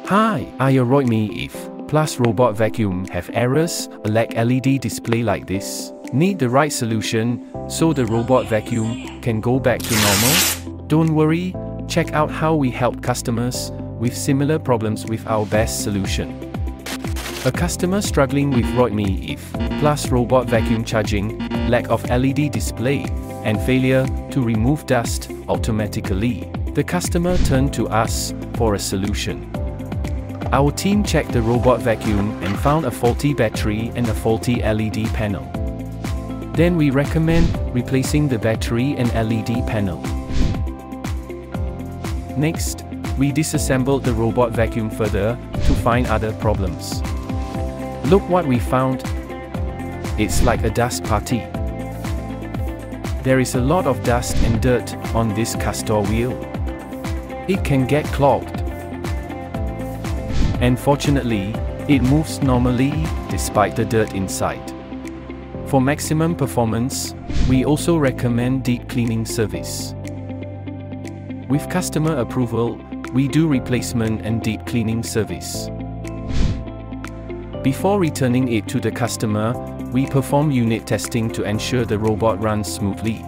Hi, are your Roidmi if plus robot vacuum have errors, a lack LED display like this? Need the right solution so the robot vacuum can go back to normal? Don't worry, check out how we help customers with similar problems with our best solution. A customer struggling with Roidmi if plus robot vacuum charging, lack of LED display, and failure to remove dust automatically. The customer turned to us for a solution. Our team checked the robot vacuum and found a faulty battery and a faulty LED panel. Then we recommend replacing the battery and LED panel. Next, we disassembled the robot vacuum further to find other problems. Look what we found. It's like a dust party. There is a lot of dust and dirt on this castor wheel. It can get clogged. And fortunately, it moves normally despite the dirt inside. For maximum performance, we also recommend deep cleaning service. With customer approval, we do replacement and deep cleaning service. Before returning it to the customer, we perform unit testing to ensure the robot runs smoothly.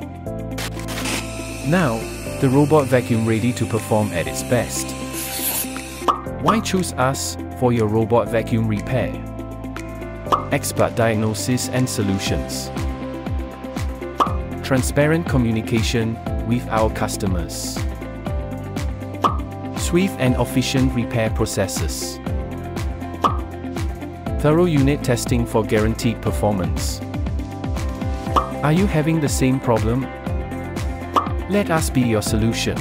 Now, the robot vacuum ready to perform at its best. Why choose us for your robot vacuum repair? Expert diagnosis and solutions. Transparent communication with our customers. Swift and efficient repair processes. Thorough unit testing for guaranteed performance. Are you having the same problem? Let us be your solution.